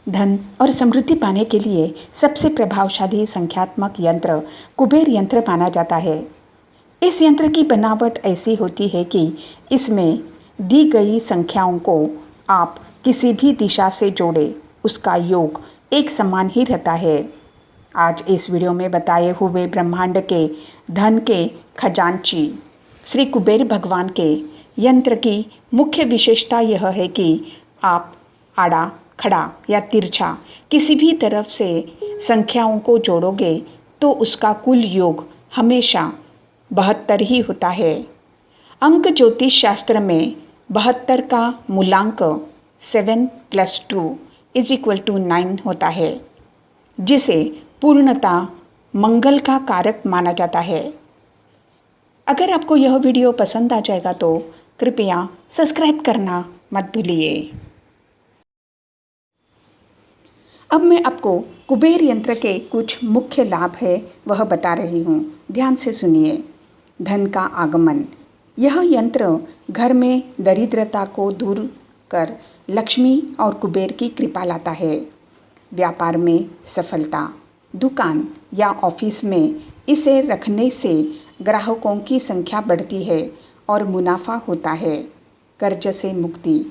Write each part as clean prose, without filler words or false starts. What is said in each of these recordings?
धन और समृद्धि पाने के लिए सबसे प्रभावशाली संख्यात्मक यंत्र कुबेर यंत्र माना जाता है। इस यंत्र की बनावट ऐसी होती है कि इसमें दी गई संख्याओं को आप किसी भी दिशा से जोड़ें, उसका योग एक समान ही रहता है। आज इस वीडियो में बताए हुए ब्रह्मांड के धन के खजांची श्री कुबेर भगवान के यंत्र की मुख्य विशेषता यह है कि आप आड़ा खड़ा या तिरछा किसी भी तरफ से संख्याओं को जोड़ोगे तो उसका कुल योग हमेशा 72 ही होता है। अंक ज्योतिष शास्त्र में 72 का मूलांक 7 + 2 = 9 होता है, जिसे पूर्णता मंगल का कारक माना जाता है। अगर आपको यह वीडियो पसंद आ जाएगा तो कृपया सब्सक्राइब करना मत भूलिए। अब मैं आपको कुबेर यंत्र के कुछ मुख्य लाभ है वह बता रही हूँ, ध्यान से सुनिए। धन का आगमन। यह यंत्र घर में दरिद्रता को दूर कर लक्ष्मी और कुबेर की कृपा लाता है। व्यापार में सफलता। दुकान या ऑफिस में इसे रखने से ग्राहकों की संख्या बढ़ती है और मुनाफा होता है। कर्ज से मुक्ति।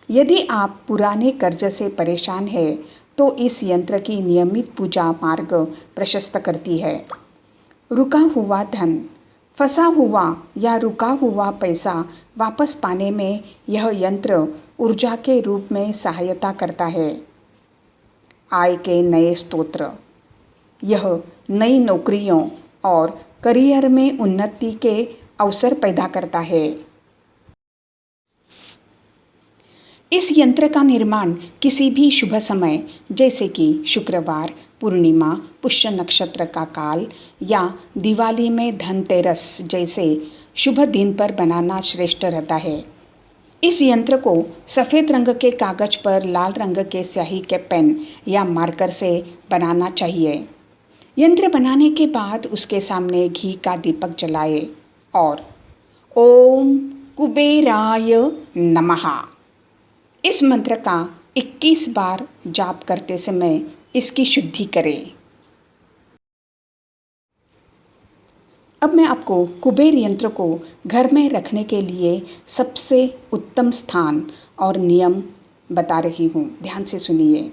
यदि आप पुराने कर्ज से परेशान हैं तो इस यंत्र की नियमित पूजा मार्ग प्रशस्त करती है। रुका हुआ धन। फंसा हुआ या रुका हुआ पैसा वापस पाने में यह यंत्र ऊर्जा के रूप में सहायता करता है। आय के नए स्रोत। यह नई नौकरियों और करियर में उन्नति के अवसर पैदा करता है। इस यंत्र का निर्माण किसी भी शुभ समय जैसे कि शुक्रवार, पूर्णिमा, पुष्य नक्षत्र का काल या दिवाली में धनतेरस जैसे शुभ दिन पर बनाना श्रेष्ठ रहता है। इस यंत्र को सफ़ेद रंग के कागज पर लाल रंग के स्याही के पेन या मार्कर से बनाना चाहिए। यंत्र बनाने के बाद उसके सामने घी का दीपक जलाए और ओम कुबेराय नमः इस मंत्र का 21 बार जाप करते समय इसकी शुद्धि करें। अब मैं आपको कुबेर यंत्र को घर में रखने के लिए सबसे उत्तम स्थान और नियम बता रही हूँ, ध्यान से सुनिए।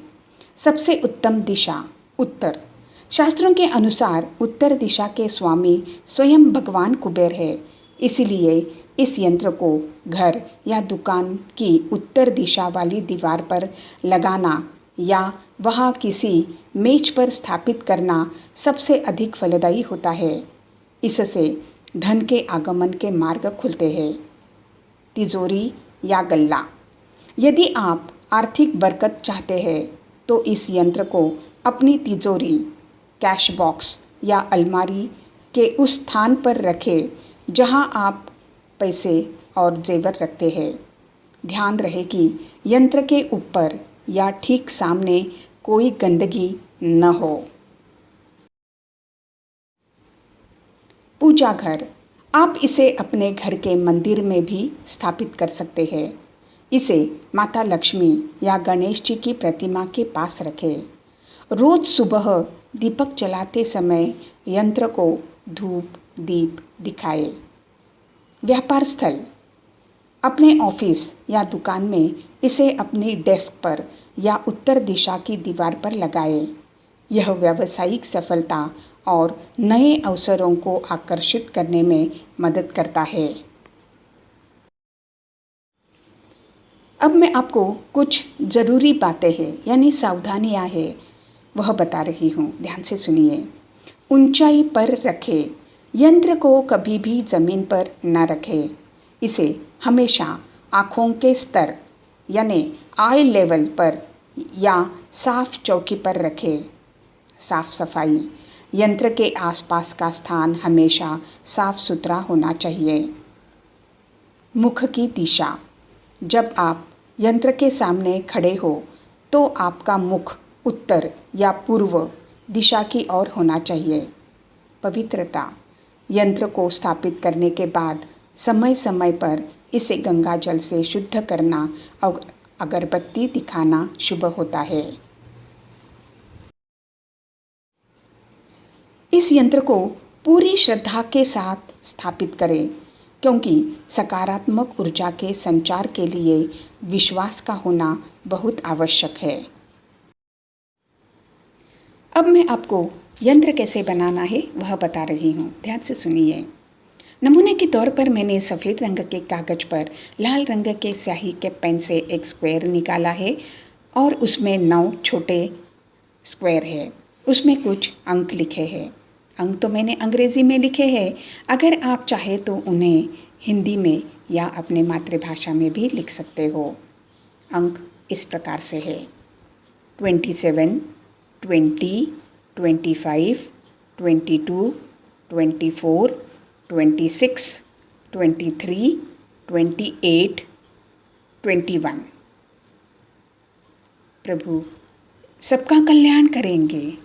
सबसे उत्तम दिशा उत्तर। शास्त्रों के अनुसार उत्तर दिशा के स्वामी स्वयं भगवान कुबेर है, इसलिए इस यंत्र को घर या दुकान की उत्तर दिशा वाली दीवार पर लगाना या वहाँ किसी मेज पर स्थापित करना सबसे अधिक फलदायी होता है। इससे धन के आगमन के मार्ग खुलते हैं। तिजोरी या गल्ला। यदि आप आर्थिक बरकत चाहते हैं तो इस यंत्र को अपनी तिजोरी, कैश बॉक्स या अलमारी के उस स्थान पर रखें जहां आप पैसे और जेवर रखते हैं। ध्यान रहे कि यंत्र के ऊपर या ठीक सामने कोई गंदगी न हो। पूजा घर। आप इसे अपने घर के मंदिर में भी स्थापित कर सकते हैं। इसे माता लक्ष्मी या गणेश जी की प्रतिमा के पास रखें। रोज सुबह दीपक जलाते समय यंत्र को धूप दीप दिखाएं। व्यापार स्थल। अपने ऑफिस या दुकान में इसे अपनी डेस्क पर या उत्तर दिशा की दीवार पर लगाएं। यह व्यावसायिक सफलता और नए अवसरों को आकर्षित करने में मदद करता है। अब मैं आपको कुछ ज़रूरी बातें हैं यानी सावधानियां हैं वह बता रही हूँ, ध्यान से सुनिए। ऊंचाई पर रखें। यंत्र को कभी भी ज़मीन पर न रखें। इसे हमेशा आँखों के स्तर यानी आई लेवल पर या साफ चौकी पर रखें। साफ सफाई। यंत्र के आसपास का स्थान हमेशा साफ सुथरा होना चाहिए। मुख की दिशा। जब आप यंत्र के सामने खड़े हो तो आपका मुख उत्तर या पूर्व दिशा की ओर होना चाहिए। पवित्रता। यंत्र को स्थापित करने के बाद समय समय पर इसे गंगा जल से शुद्ध करना और अगरबत्ती दिखाना शुभ होता है। इस यंत्र को पूरी श्रद्धा के साथ स्थापित करें, क्योंकि सकारात्मक ऊर्जा के संचार के लिए विश्वास का होना बहुत आवश्यक है। अब मैं आपको यंत्र कैसे बनाना है वह बता रही हूँ, ध्यान से सुनिए। नमूने के तौर पर मैंने सफ़ेद रंग के कागज पर लाल रंग के स्याही के पेन से एक स्क्वायर निकाला है और उसमें 9 छोटे स्क्वायर है। उसमें कुछ अंक लिखे हैं। अंक तो मैंने अंग्रेज़ी में लिखे हैं, अगर आप चाहे तो उन्हें हिंदी में या अपने मातृभाषा में भी लिख सकते हो। अंक इस प्रकार से है: 27, 20, 25, 22, 24, 26, 23, 28, 21। प्रभु सबका कल्याण करेंगे।